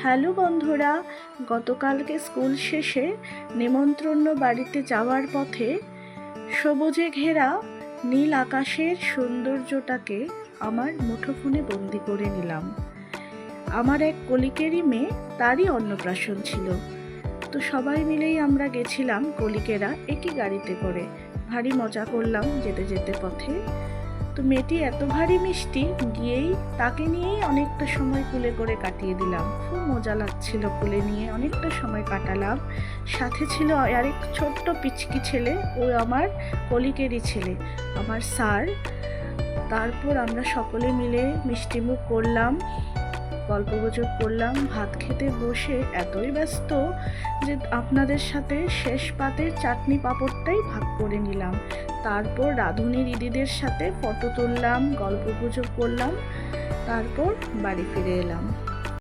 Hello বন্ধুরা, গতকালকে school শেষে নেমন্ত্রণ বাড়িতে যাওয়ার পথে সবুজে ঘেরা নীল আকাশের সৌন্দর্যটাকে আমার মুঠোফোনে বন্দি করে নিলাম। আমার এক কলিকেরই মেয়ে, তারই অন্নপ্রাশন ছিল। তো সবাই মিলেই আমরা গেছিলাম কলিকেরা একই গাড়িতে করে। ভারী মজা করলাম যেতে যেতে পথে। তো মেয়েটি এত ভারী মিষ্টি, গিয়েই তাকে নিয়েই অনেকটা সময় কুলে করে কাটিয়ে দিলাম। খুব মজা লাগছিল, কুলে নিয়ে অনেকটা সময় কাটালাম। সাথে ছিল আরেক ছোট্ট পিচকি ছেলে, ও আমার কলিকেরই ছেলে, আমার স্যার। তারপর আমরা সকলে মিলে মিষ্টিমুখ করলাম, গল্পগুজব করলাম। ভাত খেতে বসে এতই ব্যস্ত যে আপনাদের সাথে শেষ পাতের চাটনি পাঁপড়টাই ভাগ করে নিলাম। তারপর রাঁধুনি দিদিদের সাথে ফটো তুললাম, গল্পগুজব করলাম, তারপর বাড়ি ফিরে এলাম।